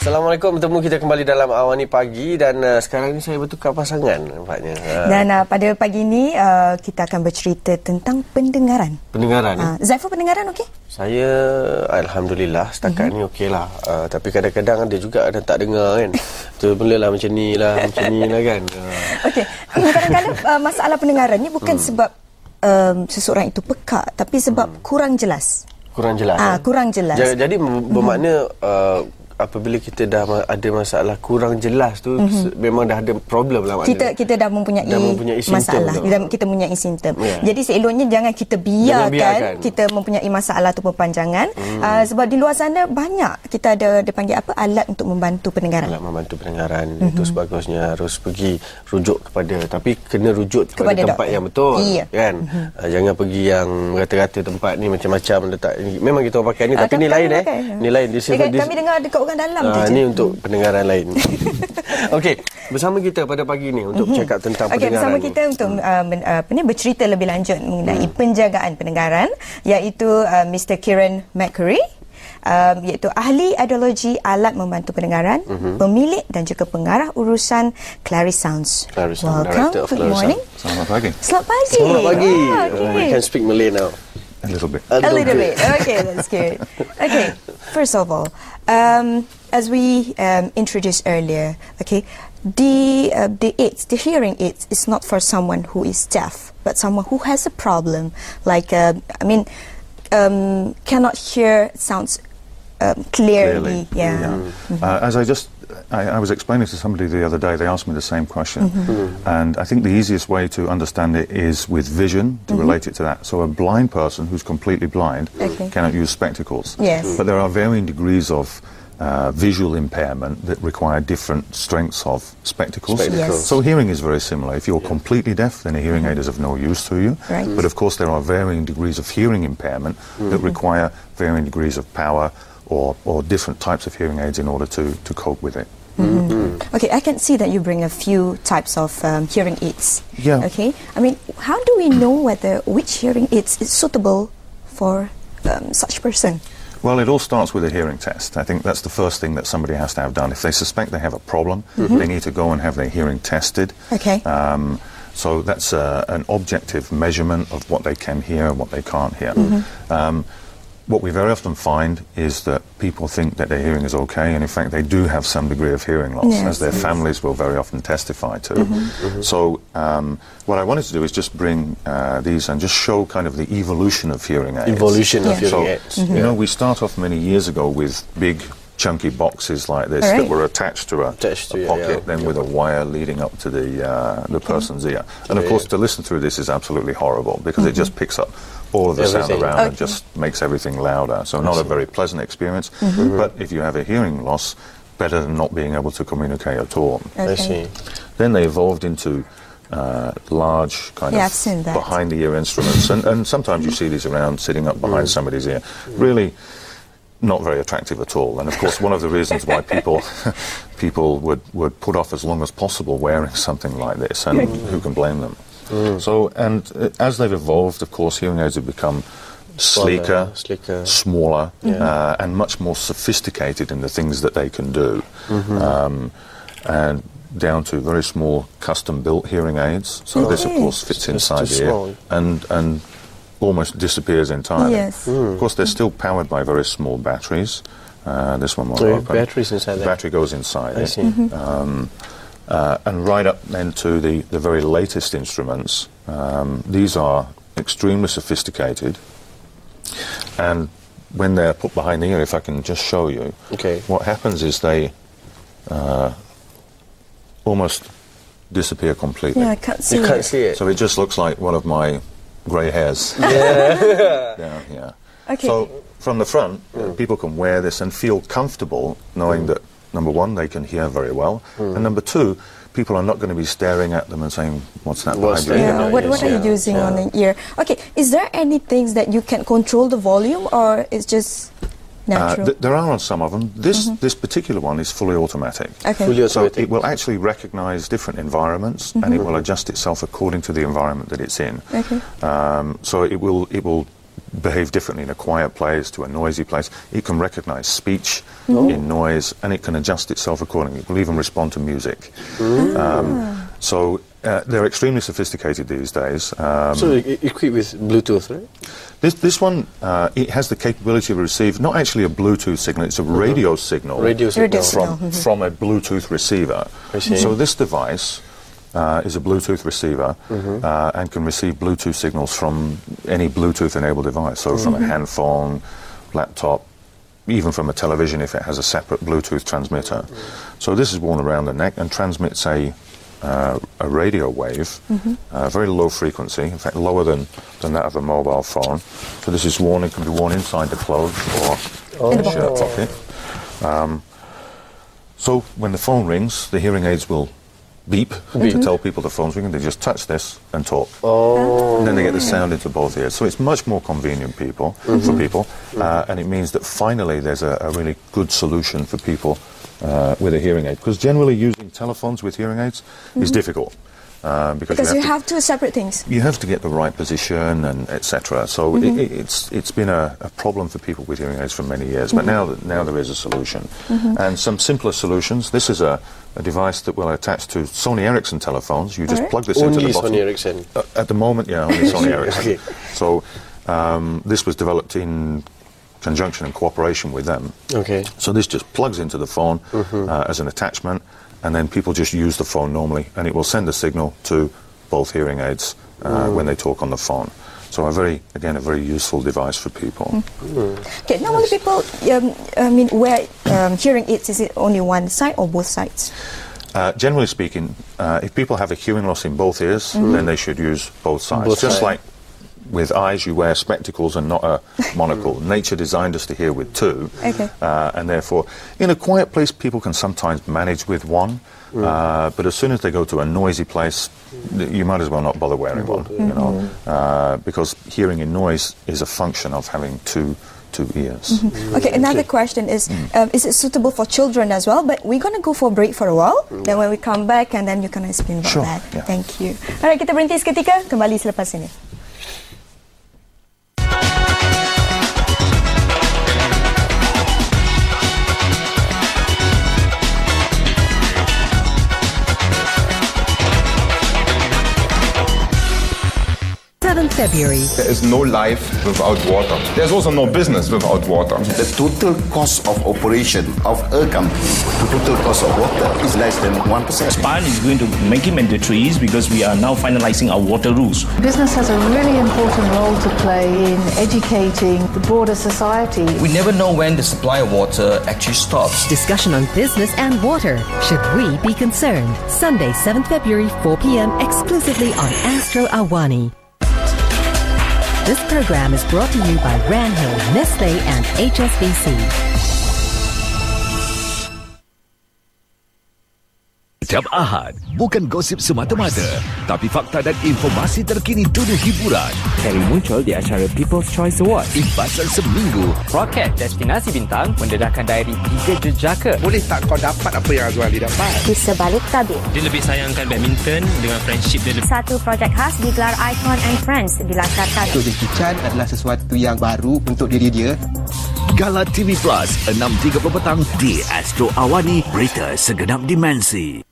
Assalamualaikum, bertemu kita kembali dalam AWANI Pagi dan sekarang ni saya bertukar pasangan nampaknya. Dan pada pagi ni kita akan bercerita tentang pendengaran. Pendengaran. Zaiful, pendengaran okey? Saya alhamdulillah setakat ni okeylah. Tapi kadang-kadang ada juga ada tak dengar kan. Tu mulalah macam ni lah kan. Okey. Kadang-kadang masalah pendengaran ni bukan sebab seseorang itu pekak, tapi sebab kurang jelas. Kurang jelas. Kurang jelas. Jadi bermakna apabila kita dah ada masalah kurang jelas tu, memang dah ada problem lah maknanya. Kita dah mempunyai masalah. Kita mempunyai simptom. Jadi seeloknya jangan kita biarkan kita mempunyai masalah tu berpanjangan. Sebab di luar sana banyak kita ada dipanggil apa, alat untuk membantu pendengaran. Alat membantu pendengaran. Itu sebagusnya harus pergi rujuk tapi kena rujuk kepada tempat yang betul. Kan? Jangan pergi yang rata-rata tempat ni macam-macam letak. Memang kita orang pakai ni tapi ni lain Ni lain. Kami dengar dekat orang dalam je. Ni untuk pendengaran lain. Okey, bersama kita pada pagi ni untuk cakap tentang pendengaran. Bersama kita untuk bercerita lebih lanjut mengenai penjagaan pendengaran, iaitu Mr. Kieran McCarry, iaitu ahli audiologi alat membantu pendengaran, pemilik dan juga pengarah urusan Clarisound. Welcome, good morning. Selamat pagi. Selamat pagi. Selamat pagi. We can speak Malay now. A little bit. A little bit. Okay, that's good. Okay, first of all, as we introduced earlier, okay, the hearing aids is not for someone who is deaf, but someone who has a problem, like cannot hear sounds clearly. Yeah. As I was explaining to somebody the other day, they asked me the same question, and I think the easiest way to understand it is with vision, to relate it to that. So a blind person who's completely blind cannot use spectacles. Yes. But there are varying degrees of visual impairment that require different strengths of spectacles. Yes. So hearing is very similar. If you're completely deaf, then a hearing aid is of no use to you. Right. But of course there are varying degrees of hearing impairment that require varying degrees of power or different types of hearing aids in order to cope with it. Okay, I can see that you bring a few types of hearing aids. Yeah. Okay, I mean, how do we know which hearing aids is suitable for such person? Well, it all starts with a hearing test. I think that's the first thing that somebody has to have done. If they suspect they have a problem, they need to go and have their hearing tested. Okay. So that's an objective measurement of what they can hear and what they can't hear. What we very often find is that people think that their hearing is okay, and in fact they do have some degree of hearing loss, as their families will very often testify to. So what I wanted to do is just bring these and just show kind of the evolution of hearing aids. Evolution of hearing aids. You know, we start off many years ago with big chunky boxes like this that were attached to a pocket, then with a wire leading up to the person's ear. And of course to listen through this is absolutely horrible because it just picks up all of the sound around and just makes everything louder. So not a very pleasant experience. But if you have a hearing loss, better than not being able to communicate at all. I see. Then they evolved into large kind of behind-the-ear instruments. And sometimes you see these around sitting up behind somebody's ear. Really not very attractive at all. And of course one of the reasons why people would put off as long as possible wearing something like this, and who can blame them? So, and as they've evolved, of course, hearing aids have become sleeker, smaller, and much more sophisticated in the things that they can do, and down to very small custom-built hearing aids. So this, of course, fits inside the ear and almost disappears entirely. Yes. Of course, they're still powered by very small batteries. This one won't open. Batteries inside there. The battery goes inside I it. see. And right up then to the very latest instruments. These are extremely sophisticated, and when they're put behind the ear, if I can just show you, what happens is they almost disappear completely. Yeah, I can't see You can't see it. So it just looks like one of my grey hairs down here. Okay. So from the front, people can wear this and feel comfortable knowing that, number one, they can hear very well, and number two, people are not going to be staring at them and saying, what's that behind your ear? What are you using on the ear? Okay, is there any things that you can control the volume, or it's just natural? There are on some of them. This particular one is fully automatic. Okay. So it will actually recognise different environments, and it will adjust itself according to the environment that it's in. Okay. So it will behave differently in a quiet place to a noisy place. It can recognize speech in noise, and it can adjust itself accordingly. It will even respond to music. So they're extremely sophisticated these days. So equipped with Bluetooth, right? This one, it has the capability to receive not actually a Bluetooth signal, it's a radio signal, from a Bluetooth receiver. So this device is a Bluetooth receiver and can receive Bluetooth signals from any Bluetooth-enabled device. So from a hand phone, laptop, even from a television if it has a separate Bluetooth transmitter. So this is worn around the neck and transmits a radio wave, very low frequency, in fact lower than that of a mobile phone. So this is worn, it can be worn inside the clothes or in the shirt pocket. So when the phone rings, the hearing aids will beep to tell people the phone's ringing. They just touch this and talk. And then they get the sound into both ears. So it's much more convenient for people. And it means that finally there's a really good solution for people with a hearing aid. Because generally using telephones with hearing aids is difficult. Because you have to separate things. You have to get the right position and etc. So it's been a problem for people with hearing aids for many years. But now there is a solution. And some simpler solutions. This is a device that will attach to Sony Ericsson telephones. You just plug this into the bottom. Only Sony Ericsson? At the moment, yeah, only Sony Ericsson. So this was developed in conjunction and cooperation with them. So this just plugs into the phone as an attachment, and then people just use the phone normally, and it will send a signal to both hearing aids when they talk on the phone. So a very useful device for people. Okay, normally people, wear hearing aids. Is it only one side or both sides? Generally speaking, if people have a hearing loss in both ears, then they should use both sides. Just like with eyes, you wear spectacles and not a monocle. Nature designed us to hear with two, and therefore, in a quiet place, people can sometimes manage with one. But as soon as they go to a noisy place, you might as well not bother wearing one, you know, because hearing in noise is a function of having two ears. Okay, another question is it suitable for children as well? But we're going to go for a break for a while. Then when we come back, and then you can explain about that. Thank you. Alright, kita berhenti seketika, kembali selepas ini. February. There is no life without water. There's also no business without water. The total cost of operation of a company, the total cost of water is less than 1%. PAN is going to make it mandatory because we are now finalizing our water rules. Business has a really important role to play in educating the broader society. We never know when the supply of water actually stops. Discussion on business and water. Should we be concerned? Sunday, 7th February, 4 p.m. exclusively on Astro AWANI. This program is brought to you by Ranhill, Nestle and HSBC. Setiap Ahad, bukan gosip semata-mata, tapi fakta dan informasi terkini dunia hiburan. Seri muncul di acara People's Choice Award. Imbasal seminggu. Rocket Destinasi Bintang mendedahkan diary 3 jejaka. Boleh tak kau dapat apa yang Azwali dapat? Di sebalik tabir. Dia lebih sayangkan badminton dengan friendship dia. Satu projek khas digelar Icon and Friends dilancarkan. Untuk Jackie Chan adalah sesuatu yang baru untuk diri dia. Gala TV Plus 6.30 petang di Astro AWANI, berita segenap dimensi.